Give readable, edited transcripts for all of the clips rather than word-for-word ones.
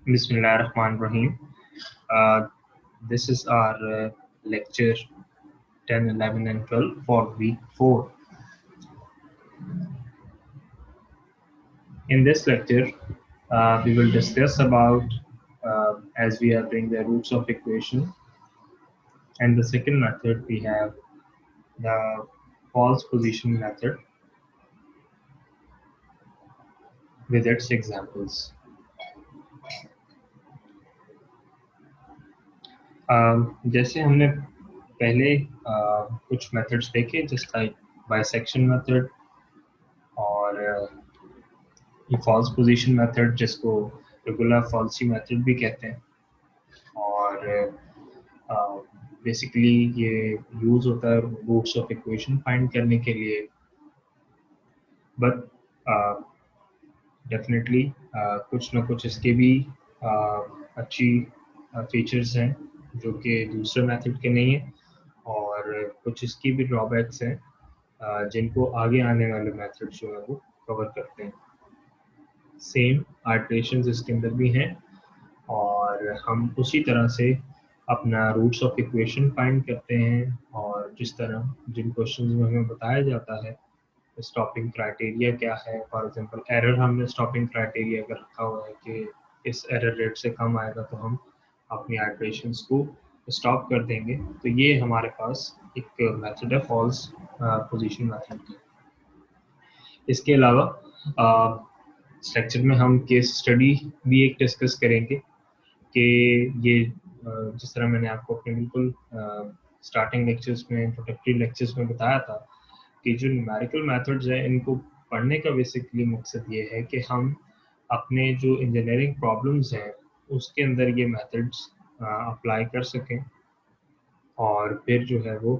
Bismillahirrahmanirrahim. This is our lecture 10, 11 and 12 for week 4. In this lecture, we will discuss about, as we are doing the roots of equation, and the second method we have the false position method with its examples. जैसे हमने पहले कुछ methods देखे just like bisection method और false position method जिसको regular falsies method भी कहते हैं और बेसिकली ये यूज होता है रूट्स ऑफ इक्वेशन फाइंड करने के लिए बट डेफिनेटली कुछ ना कुछ इसके भी अच्छी फीचर्स हैं जो कि दूसरे मेथड के नहीं है और कुछ इसकी भी ड्रॉबैक्स हैं जिनको आगे आने वाले मेथड जो है वो कवर करते हैं। सेम आइटरेशंस इसके अंदर भी हैं और हम उसी तरह से अपना रूट्स ऑफ इक्वेशन फाइंड करते हैं और जिस तरह जिन क्वेश्चंस में हमें बताया जाता है स्टॉपिंग क्राइटेरिया क्या है। फॉर एग्जांपल एरर हमने स्टॉपिंग क्राइटेरिया का रखा हुआ है कि इस एरर रेट से कम आएगा तो हम अपनी आइटरेशंस को स्टॉप कर देंगे। तो ये हमारे पास एक मेथड है फॉल्स पोजीशन मेथड। इसके अलावा इस लेक्चर में हम केस स्टडी भी एक डिस्कस करेंगे कि ये जिस तरह मैंने आपको अपने बिल्कुल स्टार्टिंग लेक्चर्स में इंट्रोडक्टरी लेक्चर्स में बताया था कि जो न्यूमेरिकल मेथड्स हैं इनको पढ़ने का बेसिकली मकसद ये है कि हम अपने जो इंजीनियरिंग प्रॉब्लम्स हैं उसके अंदर ये मेथड्स अप्लाई कर सकें और फिर जो है वो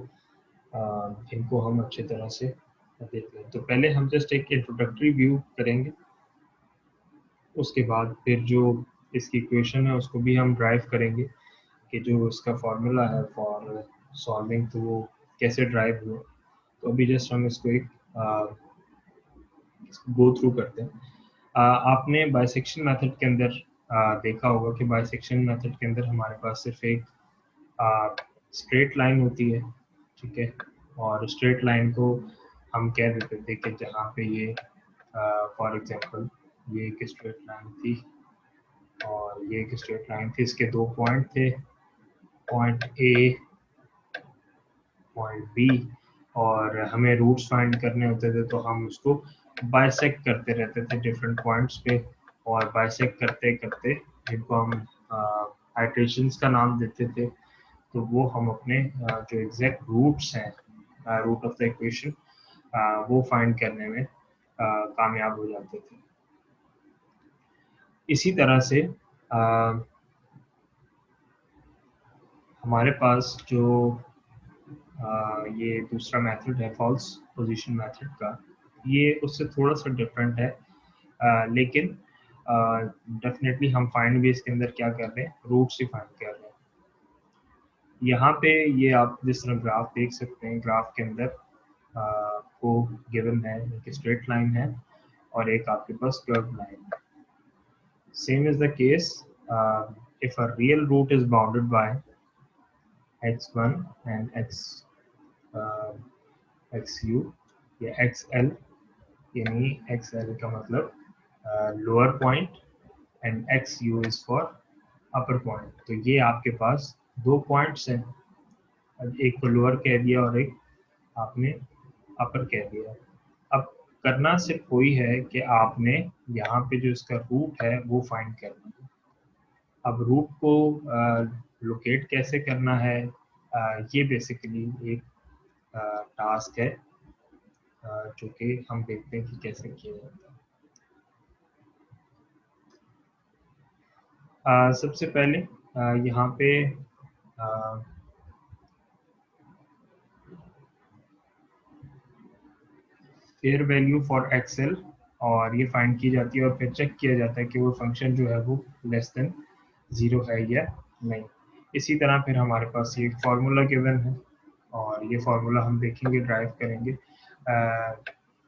इनको हम अच्छी तरह से देख लें। तो पहले हम जस्ट एक इंट्रोडक्टरी व्यू करेंगे, उसके बाद फिर जो इसकी इक्वेशन है उसको भी हम ड्राइव करेंगे कि जो इसका फॉर्मूला है फॉर सॉल्विंग तो वो कैसे ड्राइव हुआ। तो अभी जस्ट हम इसको एक गो थ्रू करते हैं। आपने बाइसेक्शन मेथड के अंदर देखा होगा कि बाइसेक्शन मेथड के अंदर हमारे पास सिर्फ एक स्ट्रेट लाइन होती है, ठीक है, और स्ट्रेट लाइन को हम कह देते थे कि जहाँ पे ये फॉर एग्जांपल ये एक स्ट्रेट लाइन थी और ये एक स्ट्रेट लाइन थी, इसके दो पॉइंट थे, पॉइंट ए पॉइंट बी, और हमें रूट्स फाइंड करने होते थे तो हम उसको बाइसेक्ट करते रहते थे डिफरेंट पॉइंट्स पे और बाइसेक्ट करते करते जिनको हम आइटरेशंस का नाम देते थे तो वो हम अपने जो एग्जैक्ट रूट्स हैं रूट ऑफ द इक्वेशन वो फाइंड करने में कामयाब हो जाते थे। इसी तरह से हमारे पास जो ये दूसरा मेथड है फॉल्स पोजीशन मेथड का, ये उससे थोड़ा सा डिफरेंट है लेकिन डेफिनेटली हम फाइंड भी इसके अंदर क्या कर रहे हैं, रूट्स ही फाइंड कर रहे हैं। यहाँ पे ये आप जिस तरह ग्राफ देख सकते हैं, ग्राफ के अंदर को गिवन है एक स्ट्रेट लाइन है और एक आपके पास कर्व लाइन है। Same is the case if a real root is bounded by x1 and xu या xl, यानी xl का मतलब lower point and xu is for upper point. तो ये आपके पास दो पॉइंट्स हैं, एक को लोअर कह दिया और एक आपने अपर कह दिया। अब करना सिर्फ वही है कि आपने यहाँ पे जो इसका रूट है वो फाइंड करना है। अब रूट को लोकेट कैसे करना है, ये बेसिकली एक टास्क है जो कि हम देखते हैं कि कैसे किया जाता है। सबसे पहले यहाँ पे फेयर वैल्यू फॉर एक्सेल और ये फाइंड की जाती है और फिर चेक किया जाता है कि वो फंक्शन जो है वो लेस देन 0 है या नहीं। इसी तरह फिर हमारे पास ये फार्मूला गिवन है और ये फार्मूला हम देखेंगे, ड्राइव करेंगे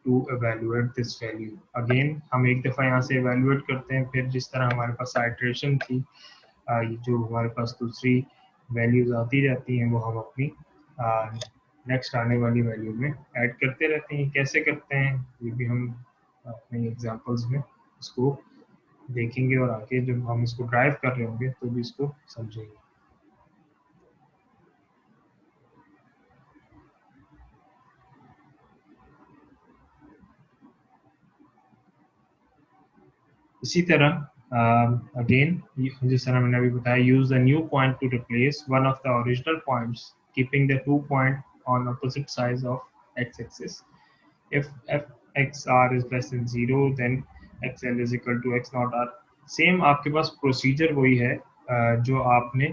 to evaluate this value. Again हम एक दफ़ा यहाँ से evaluate करते हैं, फिर जिस तरह हमारे पास आइट्रेशन थी, जो हमारे पास दूसरी वैल्यूज आती जाती हैं वो हम अपनी नेक्स्ट आने वाली वैल्यू में ऐड करते रहते हैं। कैसे करते हैं ये भी हम अपने एग्जांपल्स में इसको देखेंगे, और आगे जब हम इसको ड्राइव कर रहे होंगे तो भी इसको समझेंगे। इसी तरह अगेन जिस तरह मैंने अभी बताया, use a new point two replace one of the original points keeping the two point on opposite sides of x axis. if fxr is less than 0 then xl is equal to x naught r। Same आपके पास procedure वही है जो आपने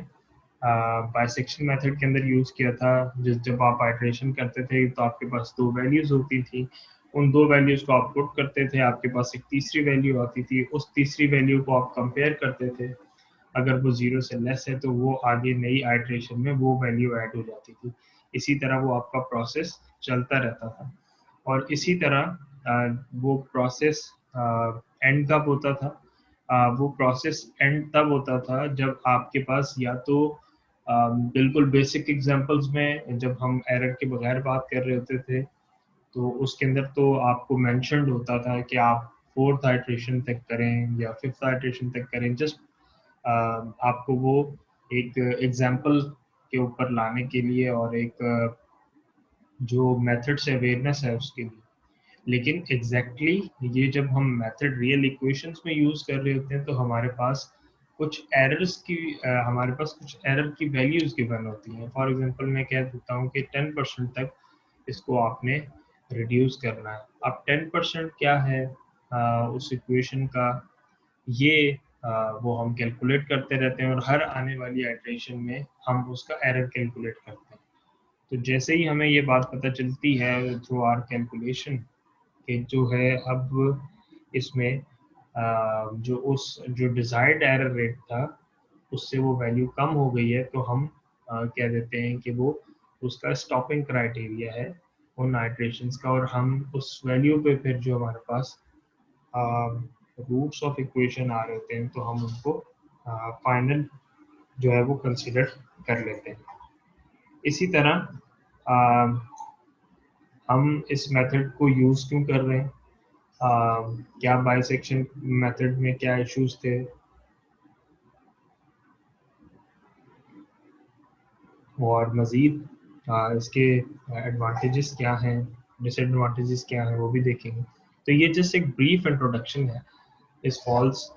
bisection method के अंदर use किया था। जब आप आइट्रेशन करते थे तो आपके पास दो वैल्यूज होती थी, उन दो वैल्यूज को आप पुट करते थे, आपके पास एक तीसरी वैल्यू आती थी, उस तीसरी वैल्यू को आप कंपेयर करते थे। अगर वो 0 से लेस है तो वो आगे नई आइट्रेशन में वो वैल्यू ऐड हो जाती थी। इसी तरह वो आपका प्रोसेस चलता रहता था। और इसी तरह वो प्रोसेस एंड कब होता था? वो प्रोसेस एंड तब होता था जब आपके पास या तो बिल्कुल बेसिक एग्जांपल्स में जब हम एरर के बगैर बात कर रहे होते थे तो उसके अंदर तो आपको मेंशन्ड होता था कि आप फोर्थ आइट्रेशन तक करें या फिफ्थ आइट्रेशन तक करें, जस्ट आपको वो एक एग्जांपल के ऊपर लाने के लिए और एक जो मेथड से अवेयरनेस है उसके लिए। लेकिन ये जब हम मेथड रियल इक्वेशंस में यूज कर रहे होते हैं तो हमारे पास कुछ हमारे पास कुछ एरर की वैल्यूज गिवन होती हैं। फॉर एग्जांपल मैं कह देता हूँ कि 10% तक इसको आपने रिड्यूस करना है। अब 10% क्या है उस इक्वेशन का, ये वो हम कैलकुलेट करते रहते हैं और हर आने वाली आइट्रेशन में हम उसका एरर कैलकुलेट करते हैं। तो जैसे ही हमें ये बात पता चलती है थ्रू आवर कैलकुलेशन कि जो है अब इसमें जो डिजायर्ड एरर रेट था उससे वो वैल्यू कम हो गई है, तो हम कह देते हैं कि वो उसका स्टॉपिंग क्राइटेरिया है उन आइट्रेशंस का, और हम उस वैल्यू पे फिर जो हमारे पास रूट्स ऑफ इक्वेशन आ रहे होते हैं तो हम उनको फाइनल जो है वो कंसिडर कर लेते हैं। इसी तरह हम इस मेथड को यूज क्यों कर रहे हैं, क्या बाइसेक्शन मेथड में क्या इश्यूज थे, और मज़ीद इसके एडवांटेजेस क्या हैं, डिसएडवांटेजेस क्या हैं, वो भी देखेंगे। तो ये जस्ट एक ब्रीफ इंट्रोडक्शन है इस फॉल्स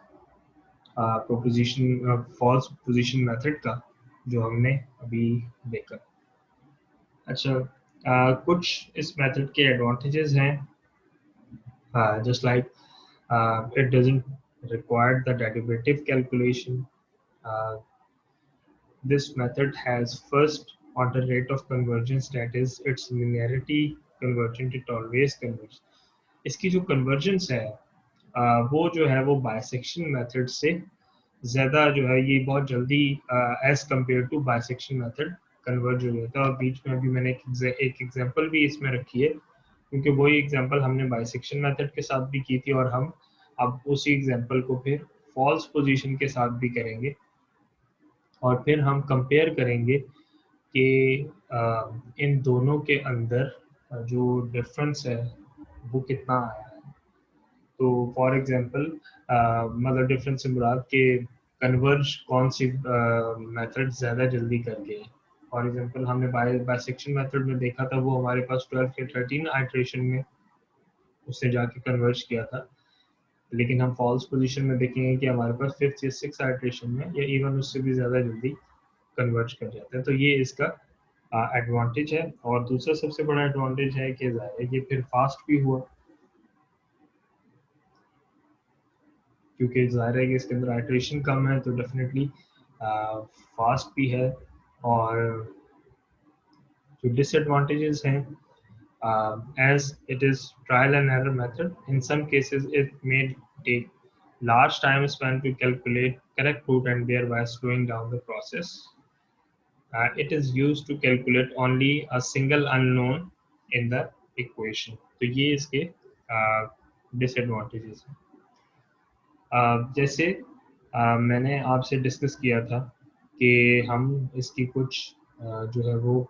पोजीशन मेथड का जो हमने अभी देखा। अच्छा, कुछ इस मेथड के एडवांटेजेस हैं, just like it doesn't require the derivative calculation. Uh, this method has first order rate of convergence, that is its linearity convergent, it always converges। इसकी जो convergence है वो जो है वो बाइसेक्शन मेथड से ज़्यादा जो है ये बहुत जल्दी as compare to bisection method converge हो जाता है। और बीच में अभी मैंने एक एग्जांपल भी इसमें रखी है, क्योंकि वही एग्जांपल हमने बाइसेक्शन मेथड के साथ भी की थी और हम अब उसी एग्जांपल को फिर फॉल्स पोजीशन के साथ भी करेंगे, और फिर हम कंपेयर करेंगे कि इन दोनों के अंदर जो डिफरेंस है वो कितना आया है। तो फॉर एग्जांपल मतलब डिफरेंस से मुराद के कन्वर्ज कौन सी मेथड ज़्यादा जल्दी करके है। फॉर एग्जांपल हमने बाइसेक्शन मेथड में देखा था वो हमारे पास 12 के 13 आइट्रेशन में उसने जाके कन्वर्ज किया था, लेकिन हम फॉल्स पोजीशन में देखेंगे कि हमारे पास 5th या 6th आइट्रेशन में या इवन उससे भी ज़्यादा जल्दी कन्वर्ज कर जाता है। तो ये इसका एडवांटेज है। और दूसरा सबसे बड़ा एडवांटेज है कि ये फिर फास्ट भी हुआ, क्योंकि ज़ाहिर है कि इसके अंदर आइट्रेशन कम है तो डेफिनेटली फास्ट भी है। और जो डिसएडवांटेजेस हैं, as it is trial and error method, in some cases it may take large time span to calculate correct root and thereby slowing down the process. It is used to calculate only a single unknown in the equation। तो ये इसके disadvantages हैं। जैसे मैंने आपसे discuss किया था कि हम इसकी कुछ जो है वो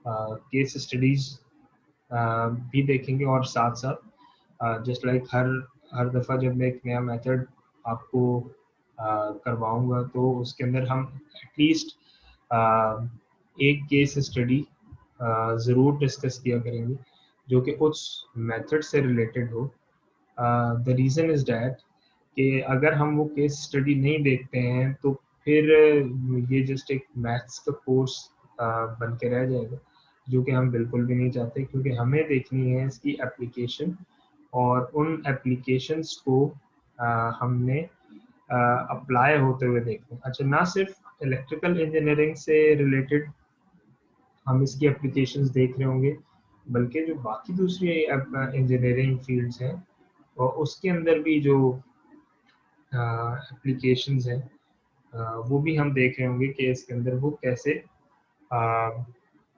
केस स्टडीज़ भी देखेंगे, और साथ साथ जस्ट लाइक हर दफ़ा जब मैं एक नया मेथड आपको करवाऊंगा तो उसके अंदर हम एटलीस्ट एक केस स्टडी ज़रूर डिस्कस किया करेंगे जो कि उस मेथड से रिलेटेड हो। द रीज़न इज़ डैट कि अगर हम वो केस स्टडी नहीं देखते हैं तो फिर ये जस्ट एक मैथ्स का कोर्स बन के रह जाएगा, जो कि हम बिल्कुल भी नहीं चाहते, क्योंकि हमें देखनी है इसकी एप्लीकेशन, और उन एप्लीकेशंस को हमने अप्लाई होते हुए देखना है। अच्छा, ना सिर्फ इलेक्ट्रिकल इंजीनियरिंग से रिलेटेड हम इसकी एप्लीकेशंस देख रहे होंगे, बल्कि जो बाकी दूसरी इंजीनियरिंग फील्ड्स हैं और उसके अंदर भी जो एप्लीकेशंस हैं वो भी हम देख रहे होंगे कि इसके अंदर वो कैसे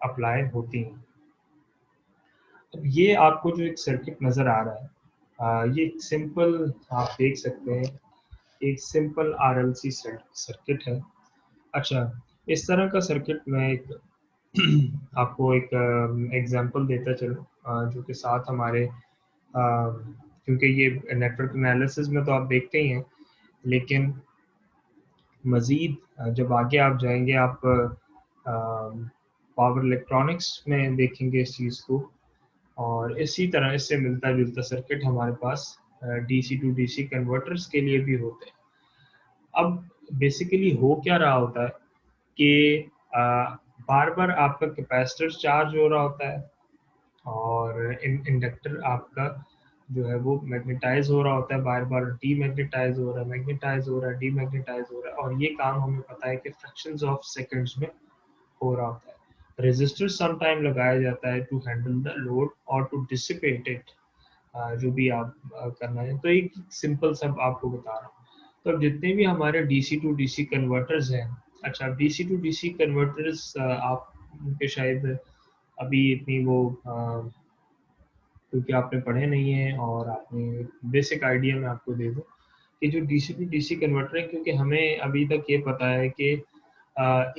अप्लाई होती हैं। अब ये आपको जो एक सर्किट नज़र आ रहा है, ये एक सिंपल, आप देख सकते हैं, एक सिंपल आरएलसी सर्किट है। अच्छा, इस तरह का सर्किट मैं एक आपको एक एग्जांपल देता चलूँ, जो कि साथ हमारे क्योंकि ये नेटवर्क एनालिसिस में तो आप देखते ही हैं, लेकिन मज़ीद जब आगे आप जाएंगे आप पावर इलेक्ट्रॉनिक्स में देखेंगे इस चीज़ को, और इसी तरह इससे मिलता जुलता सर्किट हमारे पास डीसी टू डीसी कन्वर्टर्स के लिए भी होते हैं। अब बेसिकली हो क्या रहा होता है कि बार बार आपका कैपेसिटर चार्ज हो रहा होता है, और इंडक्टर आपका जो है वो मैग्नेटाइज हो रहा होता है, बार बार डीमैग्नेटाइज हो रहा है, मैग्नेटाइज हो रहा है, डीमैग्नेटाइज हो रहा है, और ये काम हमें पता है कि फ्रैक्शंस ऑफ सेकंड्स में हो रहा होता है। रेजिस्टर सम टाइम लगाया जाता है टू हैंडल द लोड और टू डिसिपेट इट, जो भी आप करना है। तो एक सिंपल सब आपको बता रहा हूँ। तो अब जितने भी हमारे डीसी टू डीसी कन्वर्टर्स हैं, अच्छा डीसी टू डीसी कन्वर्टर्स आप उनके शायद अभी इतनी वो क्योंकि आपने पढ़े नहीं है, और आपने बेसिक आइडिया में आपको दे दूँ कि जो डीसी टू डीसी कन्वर्टर है, क्योंकि हमें अभी तक ये पता है कि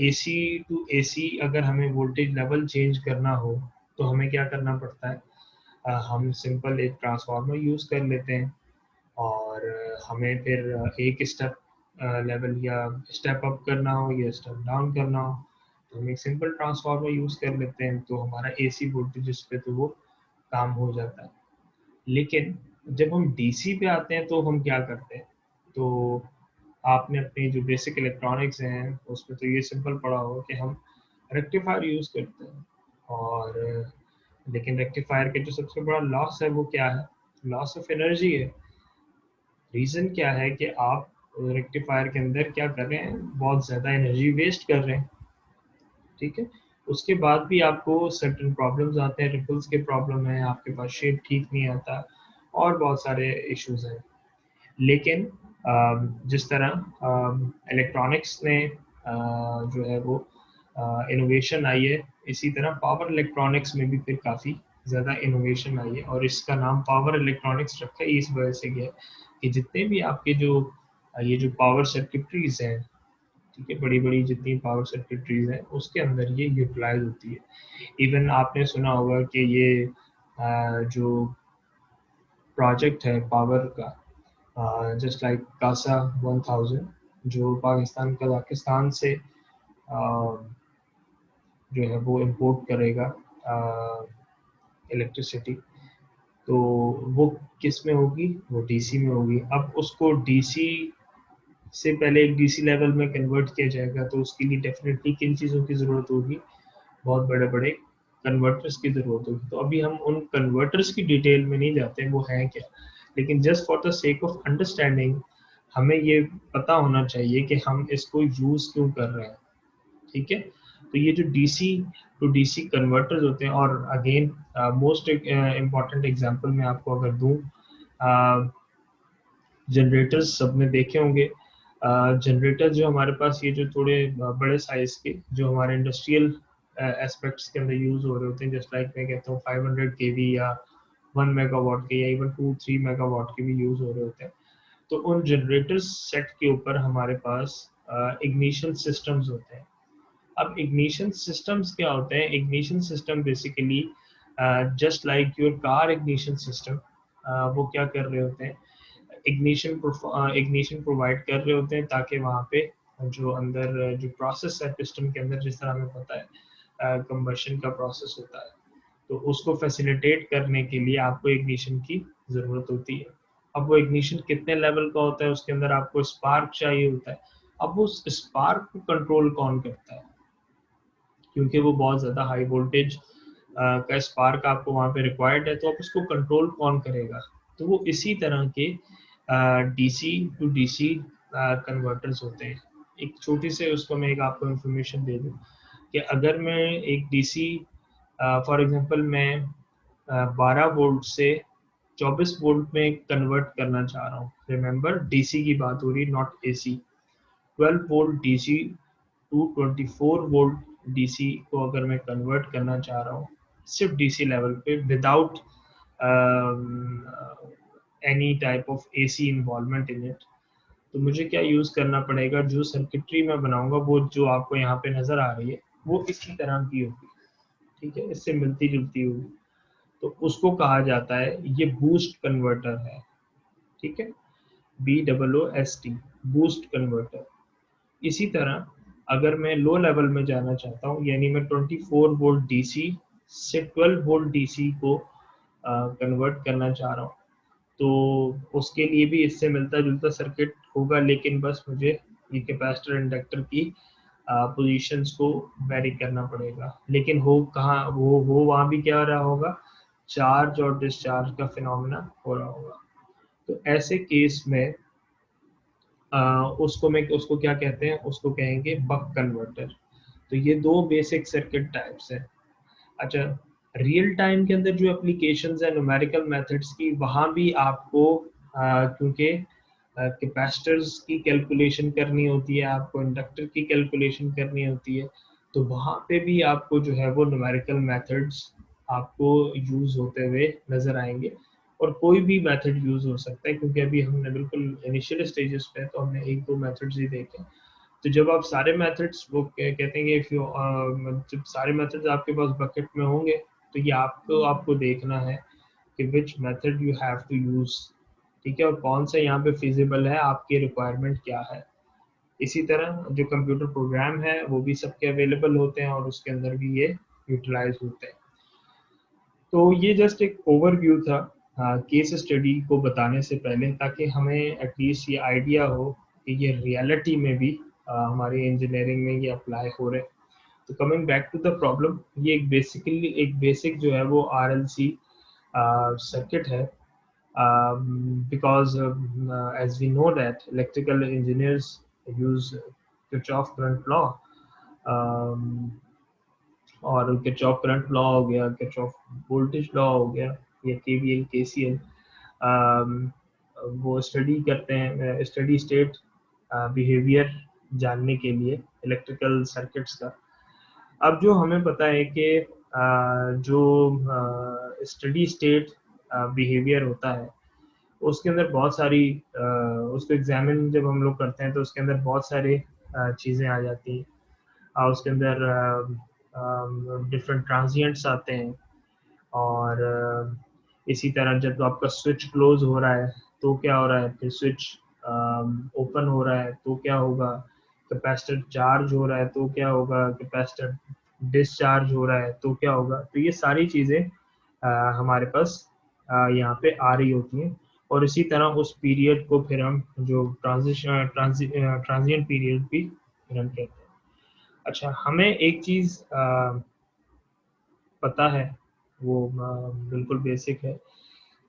एसी टू एसी अगर हमें वोल्टेज लेवल चेंज करना हो तो हमें क्या करना पड़ता है, हम सिंपल एक ट्रांसफार्मर यूज़ कर लेते हैं, और हमें फिर एक स्टेप लेवल या स्टेप अप करना हो या स्टेप डाउन करना हो तो हम एक सिंपल ट्रांसफार्मर यूज़ कर लेते हैं, तो हमारा एसी वोल्टेज पे तो वो काम हो जाता है। लेकिन जब हम डीसी पे आते हैं तो हम क्या करते हैं, तो आपने अपनी जो बेसिक इलेक्ट्रॉनिक्स हैं उसमें तो ये सिंपल पढ़ा होगा कि हम रेक्टिफायर यूज़ करते हैं, और लेकिन रेक्टिफायर के जो सबसे बड़ा लॉस है वो क्या है, लॉस ऑफ एनर्जी है। रीज़न क्या है कि आप रेक्टिफायर के अंदर क्या कर रहे हैं, बहुत ज़्यादा एनर्जी वेस्ट कर रहे हैं, ठीक है। उसके बाद भी आपको सर्टेन प्रॉब्लम्स आते हैं, रिपल्स के प्रॉब्लम है, आपके पास शेप ठीक नहीं आता, और बहुत सारे इश्यूज हैं। लेकिन जिस तरह इलेक्ट्रॉनिक्स ने जो है वो इनोवेशन आई है, इसी तरह पावर इलेक्ट्रॉनिक्स में भी फिर काफ़ी ज़्यादा इनोवेशन आई है, और इसका नाम पावर इलेक्ट्रॉनिक्स रखा है इस वजह से गया कि जितने भी आपके जो ये जो पावर सर्किटरीज हैं, ठीक है, बड़ी बड़ी जितनी पावर सर्किटरीज हैं उसके अंदर ये यूटिलाइज होती है। इवन आपने सुना होगा कि ये जो प्रोजेक्ट है पावर का, जस्ट लाइक कासा 1000 जो पाकिस्तान कजाकिस्तान से जो है वो इंपोर्ट करेगा इलेक्ट्रिसिटी, तो वो किस में होगी, वो डीसी में होगी। अब उसको डीसी से पहले एक डीसी लेवल में कन्वर्ट किया जाएगा, तो उसके लिए डेफिनेटली किन चीज़ों की ज़रूरत होगी, बहुत बड़े बड़े कन्वर्टर्स की ज़रूरत होगी। तो अभी हम उन कन्वर्टर्स की डिटेल में नहीं जाते हैं वो हैं क्या, लेकिन just for the sake of understanding हमें ये पता होना चाहिए कि हम इसको यूज़ क्यों कर रहे हैं, ठीक है। तो ये जो डीसी टू डीसी कन्वर्टर्स होते हैं, और अगेन मोस्ट इम्पॉर्टेंट एग्जांपल मैं आपको अगर दूं, जनरेटर्स सबने देखे होंगे। जनरेटर जो हमारे पास ये जो थोड़े बड़े साइज के जो हमारे इंडस्ट्रियल एस्पेक्ट्स के अंदर यूज हो रहे होते हैं, जस्ट लाइक मैं कहता हूँ 500 केवी या 1 मेगावाट के या इवन 2-3 मेगावाट के भी यूज हो रहे होते हैं। तो उन जनरेटर सेट के ऊपर हमारे पास इग्निशन सिस्टम्स होते हैं। अब इग्निशन सिस्टम्स क्या होते हैं? Ignition system basically just like your car ignition system, वो क्या कर रहे होते हैं? इग्निशन प्रोवाइड कर रहे होते हैं ताकि वहाँ पे जो अंदर जो प्रोसेस है पिस्टन के अंदर, जिस तरह हमें पता है कंबशन का प्रोसेस होता है, तो उसको फैसिलिटेट करने के लिए आपको इग्निशन की ज़रूरत होती है। अब वो इग्निशन कितने लेवल का होता है, उसके अंदर आपको स्पार्क चाहिए होता है। अब उस स्पार्क को कंट्रोल कौन करता है? क्योंकि वो बहुत ज़्यादा हाई वोल्टेज का स्पार्क आपको वहाँ पे रिक्वायर्ड है, तो आप उसको कंट्रोल कौन करेगा? तो वो इसी तरह के डीसी टू डीसी कन्वर्टर्स होते हैं। एक छोटी से उसको मैं एक आपको इन्फॉर्मेशन दे दूँ कि अगर मैं एक डीसी फॉर एग्जांपल मैं 12 वोल्ट से 24 वोल्ट में कन्वर्ट करना चाह रहा हूँ। रिमेंबर डीसी की बात हो रही है, not AC. 12 volt DC to 24 volt DC को अगर मैं कन्वर्ट करना चाह रहा हूँ सिर्फ डीसी लेवल पे without any type of AC involvement in it, तो मुझे क्या यूज़ करना पड़ेगा? जो सर्किटरी मैं बनाऊंगा वो जो आपको यहाँ पे नज़र आ रही है वो इसी तरह की होगी, ठीक है, इससे मिलती जुलती होगी। तो उसको कहा जाता है, ये बूस्ट कन्वर्टर है, ठीक है, BOOST, बूस्ट कन्वर्टर। इसी तरह अगर मैं लो लेवल में जाना चाहता हूँ, यानी मैं 24 वोल्ट डीसी से 12 वोल्ट डीसी को कन्वर्ट करना चाह रहा हूँ, तो उसके लिए भी इससे मिलता जुलता सर्किट होगा, लेकिन बस मुझे ये कैपेसिटर इंडक्टर की पोजीशंस को वेरी करना पड़ेगा। लेकिन हो कहाँ वो वहाँ भी क्या रहा होगा? चार्ज और डिस्चार्ज का फिनोमेना हो रहा होगा। तो ऐसे केस में उसको क्या कहते हैं? उसको कहेंगे बक कन्वर्टर। तो ये दो बेसिक सर्किट टाइप्स हैं। अच्छा, रियल टाइम के अंदर जो एप्लीकेशंस है न्यूमेरिकल मेथड्स की, वहाँ भी आपको क्योंकि कैपेसिटर्स की कैलकुलेशन करनी होती है, आपको इंडक्टर की कैलकुलेशन करनी होती है, तो वहाँ पे भी आपको जो है वो न्यूमेरिकल मेथड्स आपको यूज़ होते हुए नज़र आएंगे। और कोई भी मेथड यूज़ हो सकता है, क्योंकि अभी हमने बिल्कुल इनिशियल स्टेजेस पे तो हमने 1-2 मेथड्स ही देखे। तो जब आप सारे मेथड्स वो कहते हैं कि इफ यू जब सारे मेथड्स आपके पास बकेट में होंगे, तो ये आपको देखना है कि which method you have to use, ठीक है, और कौन सा यहाँ पे फिजिबल है, आपकी रिक्वायरमेंट क्या है। इसी तरह जो कंप्यूटर प्रोग्राम है वो भी सबके अवेलेबल होते हैं और उसके अंदर भी ये यूटिलाइज होते हैं। तो ये जस्ट एक ओवरव्यू था केस स्टडी को बताने से पहले, ताकि हमें एटलीस्ट ये आइडिया हो कि ये रियलिटी में भी हमारी इंजीनियरिंग में ये अप्लाई हो रहे हैं। तो coming back to the problem, ये एक बेसिक जो है वो RLC सर्किट है, because as we know that electrical engineers use Kirchhoff current law, um, और किरचॉफ करंट लॉ हो गया, किरचॉफ वोल्टेज लॉ हो गया, या KVL KCL, वो स्टडी करते हैं स्टडी स्टेट बिहेवियर जानने के लिए इलेक्ट्रिकल सर्किट्स का। अब जो हमें पता है कि जो स्टडी स्टेट बिहेवियर होता है उसके अंदर बहुत सारी उसको एग्जामिन जब हम लोग करते हैं तो उसके अंदर बहुत सारे चीज़ें आ जाती हैं। उसके अंदर डिफरेंट ट्रांजिएंट्स आते हैं, और इसी तरह जब आपका स्विच क्लोज हो रहा है तो क्या हो रहा है, फिर स्विच ओपन हो रहा है तो क्या होगा, कैपेसिटर चार्ज हो रहा है तो क्या होगा, कैपेसिटर डिस्चार्ज हो रहा है तो क्या होगा। तो ये सारी चीज़ें हमारे पास यहाँ पे आ रही होती हैं, और इसी तरह उस पीरियड को फिर हम जो ट्रांजिएंट पीरियड भी फिर हम कहते हैं। अच्छा, हमें एक चीज़ पता है, वो बिल्कुल बेसिक है,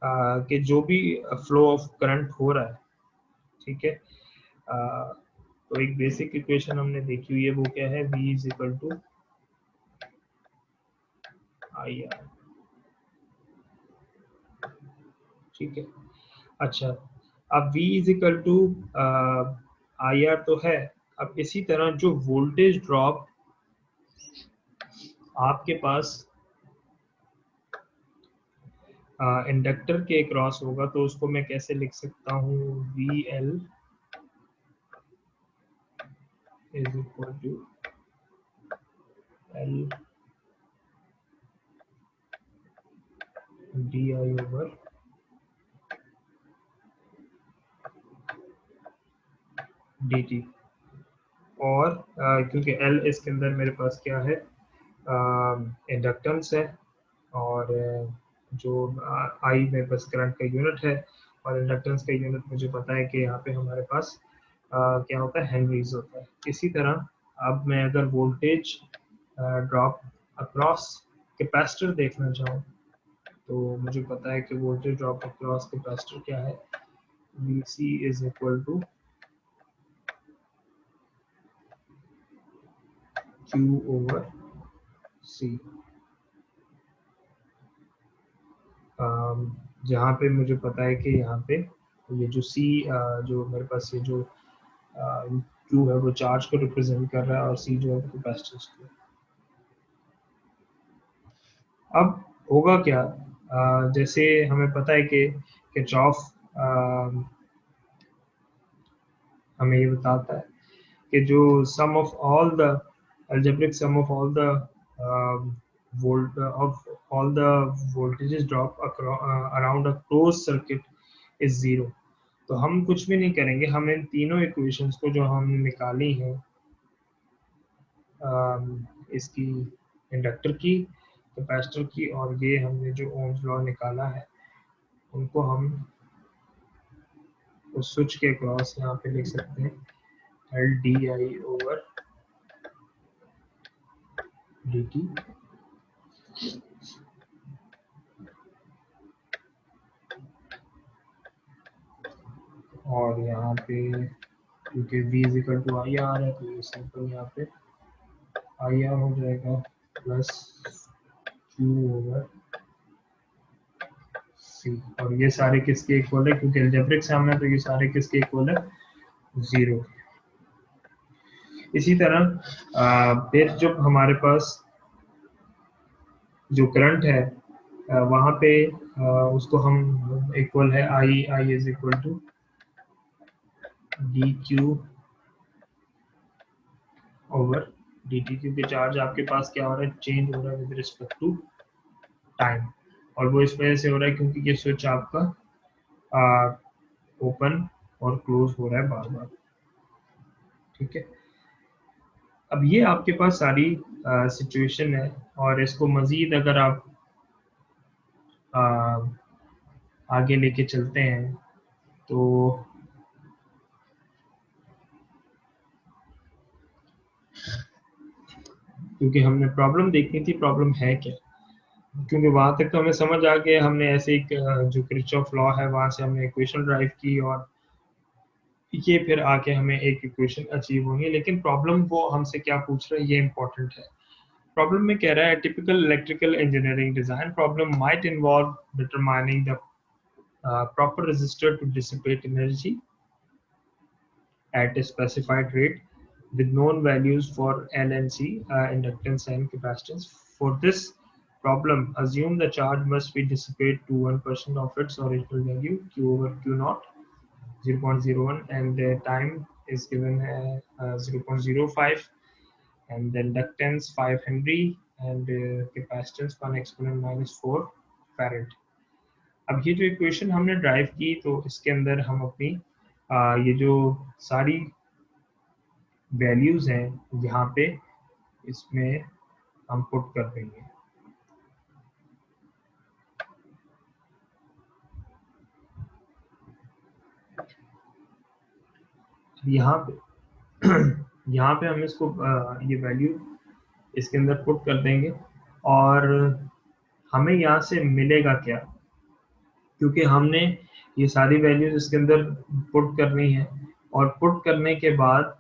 कि जो भी फ्लो ऑफ करंट हो रहा है, ठीक है, तो एक बेसिक इक्वेशन हमने देखी हुई है, वो क्या है, V is equal to IR, ठीक है। अच्छा, अब V is equal to IR तो है। अब इसी तरह जो वोल्टेज ड्रॉप आपके पास इंडक्टर के क्रॉस होगा तो उसको मैं कैसे लिख सकता हूँ, V L is equal to L D I over D T. और क्योंकि एल इसके अंदर मेरे पास क्या है, इंडक्टेंस है, और जो आई मेरे पास करंट का यूनिट है, और इंडक्टेंस का यूनिट मुझे पता है कि यहाँ पे हमारे पास क्या होता है, हेनरीज होता है। इसी तरह अब मैं अगर वोल्टेज ड्रॉप अक्रॉस कैपेसिटर देखना चाहूँ तो मुझे पता है कि वोल्टेज ड्रॉप अक्रॉस कैपेसिटर क्या है, V C is equal to Q over C. जहाँ पे मुझे पता है कि यहाँ पे ये जो सी, जो मेरे पास ये जो क्यू है वो चार्ज को रिप्रेजेंट कर रहा है और सी जो है कैपेसिटेंस को। अब होगा क्या, जैसे हमें पता है कि किरचॉफ हमें ये बताता है कि जो sum of all the algebraic sum of all the volt of all the voltages drop around a closed circuit is zero। तो हम कुछ भी नहीं करेंगे, हम इन तीनों इक्वेशंस को जो हमने निकाली हैं, इसकी, इंडक्टर की, कैपेसिटर की, और ये हमने जो ओम्स लॉ निकाला है, उनको हम उस स्विच के क्रॉस यहाँ पे लिख सकते हैं, L D I over D T. और यहाँ पे क्योंकि v is equal to I R है तो ये सिंपल यहाँ पे आई आर हो जाएगा प्लस क्यू ओवर सी। और ये सारे किसके इक्वल है, क्योंकि अलजेब्रिक सामने तो ये सारे किसके इक्वल है, जीरो। इसी तरह फिर जब हमारे पास जो करंट है वहाँ पे उसको हम इक्वल है I, I is equal to D Q over D T, क्योंकि चार्ज आपके पास क्या हो रहा है, चेंज हो रहा है विद रिस्पेक्ट टू टाइम। और वो इस वजह से हो रहा है क्योंकि ये स्विच आपका ओपन और क्लोज हो रहा है बार बार। ठीक है, अब ये आपके पास सारी सिचुएशन है, और इसको मजीद अगर आप आ, आगे लेके चलते हैं तो क्योंकि हमने प्रॉब्लम देखनी थी, प्रॉब्लम है क्या, क्योंकि वहां तक तो हमें समझ आ गया, हमने ऐसे एक जो किरचॉफ लॉ है वहां से हमने इक्वेशन ड्राइव की, और ये फिर आके हमें एक इक्वेशन अचीव होंगी। लेकिन प्रॉब्लम वो हमसे क्या पूछ रहा है, ये इंपॉर्टेंट है। प्रॉब्लम में कह रहा है typical electrical engineering design problem might involve determining the proper resistor to dissipate energy at a specified rate with known values for L and C, inductance and capacitance. For this problem, assume the charge must be dissipated to 1% of its original value, Q over Q naught, 0.01, and the time is given 0.05, and the inductance 5 Henry, and capacitance 1 exponent minus 4 farad। अब ये जो equation हमने drive की तो इसके अंदर हम अपनी ये जो सारी वैल्यूज हैं यहाँ पे इसमें हम पुट कर देंगे। यहाँ पे यहाँ पे हम इसको ये वैल्यू इसके अंदर पुट कर देंगे, और हमें यहाँ से मिलेगा क्या, क्योंकि हमने ये सारी वैल्यूज इसके अंदर पुट करनी है, और पुट करने के बाद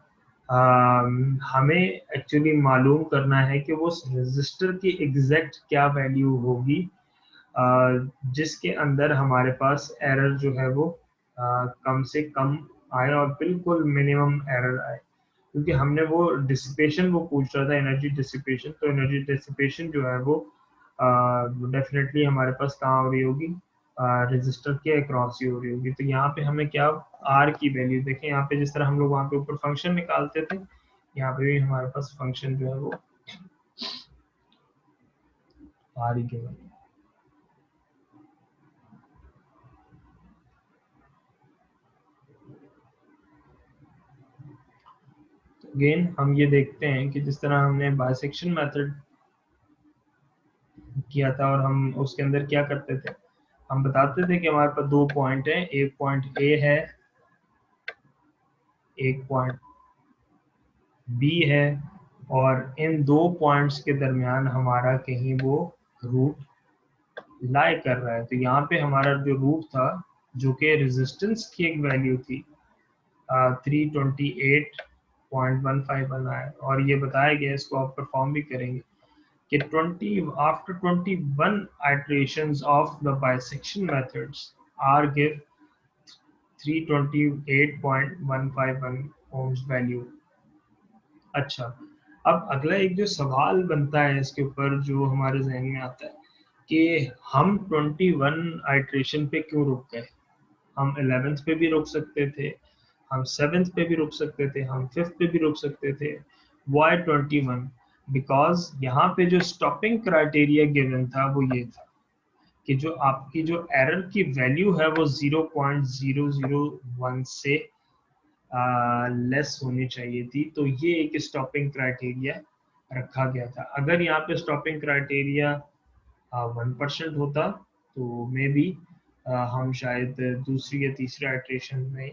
हमें एक्चुअली मालूम करना है कि वो रेजिस्टर की एग्जैक्ट क्या वैल्यू होगी जिसके अंदर हमारे पास एरर जो है वो कम से कम आए और बिल्कुल मिनिमम एरर आए। क्योंकि हमने वो डिसिपेशन वो पूछ रहा था, एनर्जी डिसिपेशन, तो एनर्जी डिसिपेशन जो है वो डेफिनेटली हमारे पास कहाँ हो रही होगी, रजिस्टर के अक्रॉस ही हो रही होगी। तो यहाँ पे हमें क्या आर की वैल्यू देखें, यहाँ पे जिस तरह हम लोग वहाँ पे ऊपर फंक्शन निकालते थे, यहाँ पे भी हमारे पास फंक्शन जो है वो आर ही के वैल्यू। अगेन हम ये देखते हैं कि जिस तरह हमने बाइसेक्शन मेथड किया था और हम उसके अंदर क्या करते थे, हम बताते थे कि हमारे पास दो पॉइंट हैं, एक पॉइंट ए है, एक पॉइंट बी है, और इन दो पॉइंट्स के दरमियान हमारा कहीं वो रूट लाई कर रहा है। तो यहाँ पे हमारा जो रूट था जो कि रेजिस्टेंस की एक वैल्यू थी 328.151 आया, और ये बताया गया, इसको आप परफॉर्म भी करेंगे कि 20 after 21 iterations of the bisection methods R give 328.151 ohms value। अच्छा, अब अगला एक जो सवाल बनता है इसके ऊपर जो हमारे जहन में आता है कि हम 21 आइट्रेशन पे क्यों रुक गए। हम 11th पे भी रुक सकते थे, हम 7th पे भी रुक सकते थे, हम 5th पे भी रुक सकते थे। वाई 21? बिकॉज यहाँ पे जो स्टॉपिंग क्राइटेरिया गिवन था वो ये था कि जो आपकी जो एरर की वैल्यू है वो 0.001 से लेस होनी चाहिए थी। तो ये एक स्टॉपिंग क्राइटेरिया रखा गया था। अगर यहाँ पे स्टॉपिंग क्राइटेरिया 1% होता तो मे बी हम शायद दूसरी या तीसरी आइट्रेशन में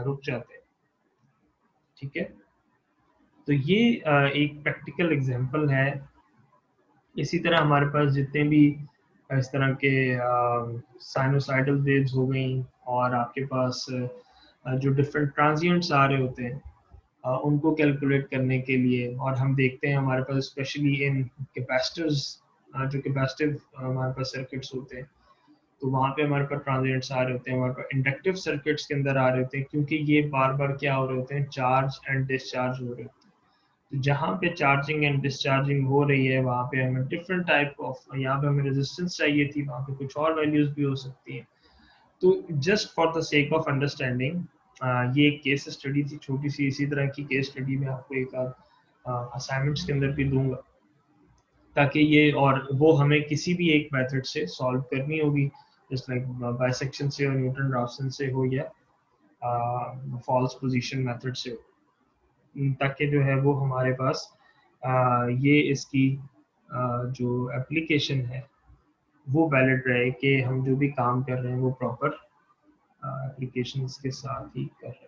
रुक जाते। ठीक है, तो ये एक प्रैक्टिकल एग्जांपल है। इसी तरह हमारे पास जितने भी इस तरह के साइनोसाइडल वेव्स हो गई, और आपके पास जो डिफरेंट ट्रांजिएंट्स आ रहे होते हैं उनको कैलकुलेट करने के लिए, और हम देखते हैं हमारे पास स्पेशली इन कैपेसिटर्स, जो कैपेसिटिव हमारे पास सर्किट्स होते हैं, तो वहाँ पे हमारे पास ट्रांजिएंट्स आ रहे होते हैं, हमारे पास इंडक्टिव सर्किट्स के अंदर आ रहे होते हैं, क्योंकि ये बार बार क्या हो रहे होते हैं, चार्ज एंड डिस्चार्ज हो रहे होते हैं। तो जहाँ पे चार्जिंग एंड डिस्चार्जिंग हो रही है वहाँ पे हमें डिफरेंट टाइप ऑफ, यहाँ पे हमें रेजिस्टेंस चाहिए थी, वहाँ पे कुछ और वैल्यूज भी हो सकती हैं। तो just for the sake of understanding, ये एक केस स्टडी थी छोटी सी। इसी तरह की केस स्टडी में आपको एक असाइनमेंट्स के अंदर भी दूंगा, ताकि ये, और वो हमें किसी भी एक मेथड से सॉल्व करनी होगी, जस्ट लाइक बाइसेक्शन से, और न्यूटन राफसन से हो, या फॉल्स पोजीशन मेथड से हो, ताकि जो है वो हमारे पास ये इसकी जो एप्लीकेशन है वो वैलिड रहे कि हम जो भी काम कर रहे हैं वो प्रॉपर एप्लीकेशंस के साथ ही कर रहे हैं।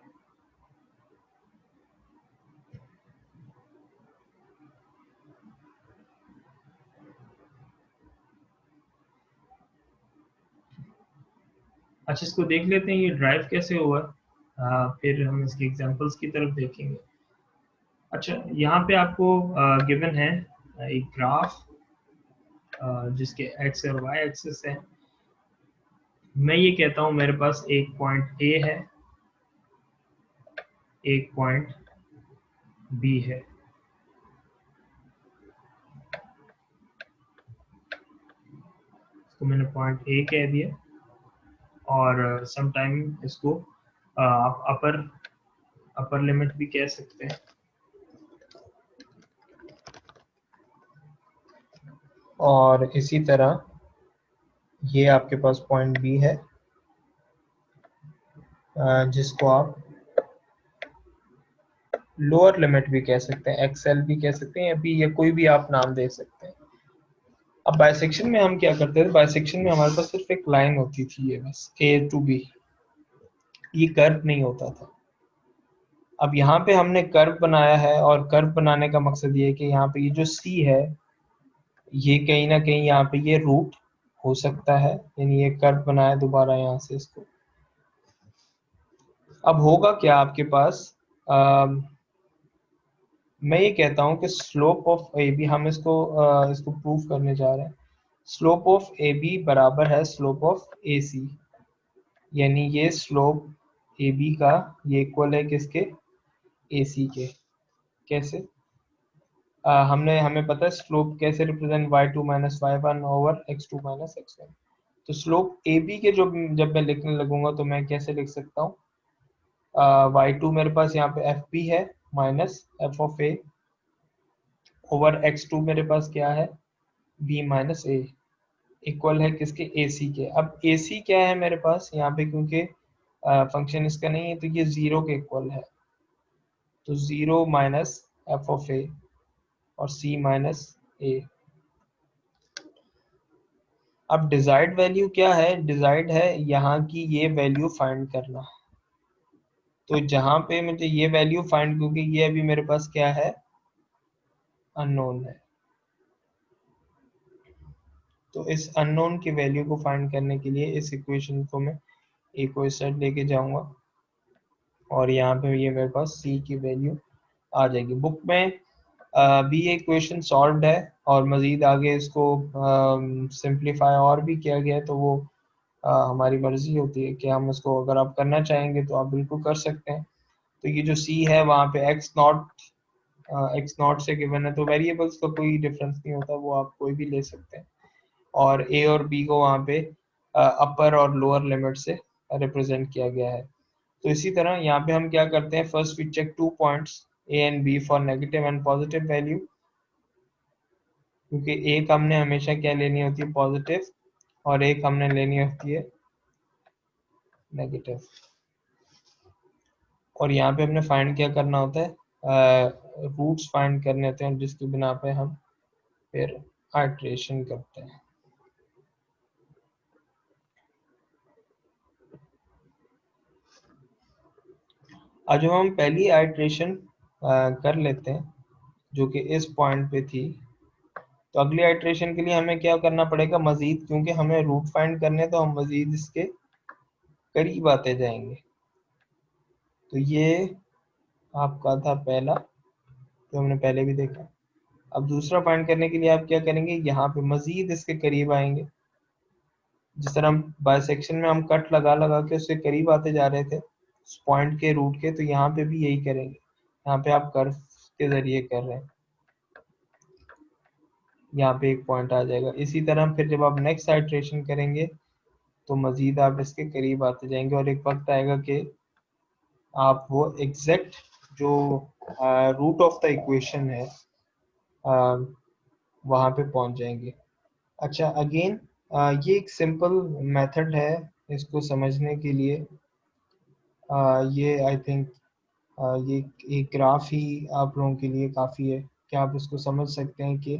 अच्छा, इसको देख लेते हैं ये ड्राइव कैसे हुआ, फिर हम इसके एग्जांपल्स की तरफ देखेंगे। अच्छा, यहाँ पे आपको गिवन है एक ग्राफ जिसके एक्स और वाई एक्सिस है। मैं ये कहता हूँ मेरे पास एक पॉइंट ए है, एक पॉइंट बी है। इसको मैंने पॉइंट ए कह दिया, और समटाइम इसको आप अपर लिमिट भी कह सकते हैं। और इसी तरह ये आपके पास पॉइंट बी है, जिसको आप लोअर लिमिट भी कह सकते हैं, एक्सएल भी कह सकते हैं, या बी, या कोई भी आप नाम दे सकते हैं। अब बाइसेक्शन में हम क्या करते थे, बाइसेक्शन में हमारे पास सिर्फ एक लाइन होती थी, ये बस ए टू बी, ये कर्व नहीं होता था। अब यहाँ पे हमने कर्व बनाया है, और कर्व बनाने का मकसद ये है कि यहाँ पे ये जो सी है, ये कहीं ना कहीं यहाँ पे ये रूट हो सकता है, यानी ये कर्व बनाया दोबारा यहाँ से इसको। अब होगा क्या आपके पास, मैं ये कहता हूँ कि स्लोप ऑफ ए बी, हम इसको प्रूव करने जा रहे हैं। स्लोप ऑफ ए बी बराबर है स्लोप ऑफ ए सी, यानी ये स्लोप ए बी का ये इक्वल है किसके, ए सी के। कैसे, हमें पता है स्लोप कैसे represent y2 minus y1 over x2 minus x1। तो स्लोप ए बी के जो जब मैं लिखने लगूंगा तो मैं कैसे लिख सकता हूँ, y2 मेरे पास यहाँ पे एफ बी है minus F of A over x2 मेरे पास क्या है, b माइनस ए, इक्वल है किसके, ए सी के। अब ए सी क्या है मेरे पास यहाँ पे, क्योंकि फंक्शन इसका नहीं है तो ये 0 के इक्वल है, तो 0 माइनस एफ ऑफ ए और c माइनस ए। अब डिजायर्ड वैल्यू क्या है, डिजायर्ड है यहाँ की ये वैल्यू फाइंड करना। तो जहां पे मुझे ये वैल्यू फाइंड, क्योंकि ये अभी मेरे पास क्या है, अननोन है, तो इस अननोन की वैल्यू को फाइंड करने के लिए इस इक्वेशन को मैं ए को इस साइड लेके जाऊंगा और यहाँ पे ये मेरे पास सी की वैल्यू आ जाएगी। बुक में भी ये इक्वेशन सॉल्व्ड है और मज़ीद आगे इसको सिंप्लीफाई और भी किया गया है, तो वो हमारी मर्जी होती है कि हम उसको, अगर आप करना चाहेंगे तो आप बिल्कुल कर सकते हैं। तो ये जो सी है वहाँ पे एक्स नॉट से गिवन है, तो वेरिएबल्स का कोई डिफरेंस नहीं होता, वो आप कोई भी ले सकते हैं। और ए और बी को वहाँ पे अपर और लोअर लिमिट से रिप्रेजेंट किया गया है। तो इसी तरह यहाँ पे हम क्या करते हैं, first we check 2 points A and B for negative and positive value, क्योंकि एक हमने हमेशा क्या लेनी होती है, पॉजिटिव, और एक हमने लेनी होती है नेगेटिव। और यहाँ पे हमने फाइंड क्या करना होता है, रूट्स फाइंड करने होते हैं, जिसकी बिना पे हम फिर आइट्रेशन करते हैं। अब जब हम पहली आइट्रेशन कर लेते हैं जो कि इस पॉइंट पे थी, तो अगली आइट्रेशन के लिए हमें क्या करना पड़ेगा मजीद, क्योंकि हमें रूट फाइंड करने, तो हम मजीद इसके करीब आते जाएंगे। तो ये आपका था पहला, जो हमने पहले भी देखा। अब दूसरा फाइंड करने के लिए आप क्या करेंगे, यहाँ पे मजीद इसके करीब आएंगे। जिस तरह हम बाइसेक्शन में हम कट लगा लगा के उसके करीब आते जा रहे थे पॉइंट के रूट के, तो यहाँ पे भी यही करेंगे। यहाँ पे आप कर्व के जरिए कर रहे हैं, यहाँ पे एक पॉइंट आ जाएगा। इसी तरह फिर जब आप नेक्स्ट आइट्रेशन करेंगे तो मजीद आप इसके करीब आते जाएंगे और एक वक्त आएगा कि आप वो एग्जैक्ट जो रूट ऑफ द इक्वेशन है वहाँ पे पहुँच जाएंगे। अच्छा, अगेन ये एक सिंपल मेथड है इसको समझने के लिए। ये आई थिंक ये एक ग्राफ ही आप लोगों के लिए काफ़ी है कि आप इसको समझ सकते हैं कि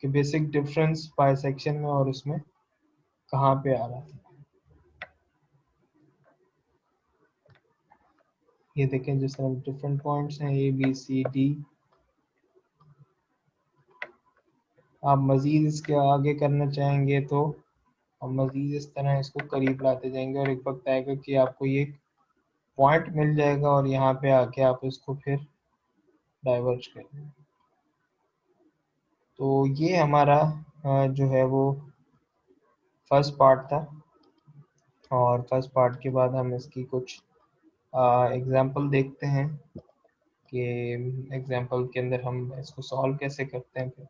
बेसिक डिफरेंस बाइसेक्शन में और उसमें कहाँ पे आ रहा है। ये देखें, जिस तरह डिफरेंट पॉइंट्स हैं ए बी सी डी, आप मज़ीद इसके आगे करना चाहेंगे तो हम मज़ीद इस तरह इसको करीब लाते जाएंगे और एक वक्त आएगा कि आपको ये पॉइंट मिल जाएगा और यहाँ पे आके आप इसको फिर डाइवर्ज करेंगे। तो ये हमारा जो है वो फर्स्ट पार्ट था, और फर्स्ट पार्ट के बाद हम इसकी कुछ एग्जाम्पल देखते हैं कि एग्जाम्पल के अंदर हम इसको सॉल्व कैसे करते हैं फिर।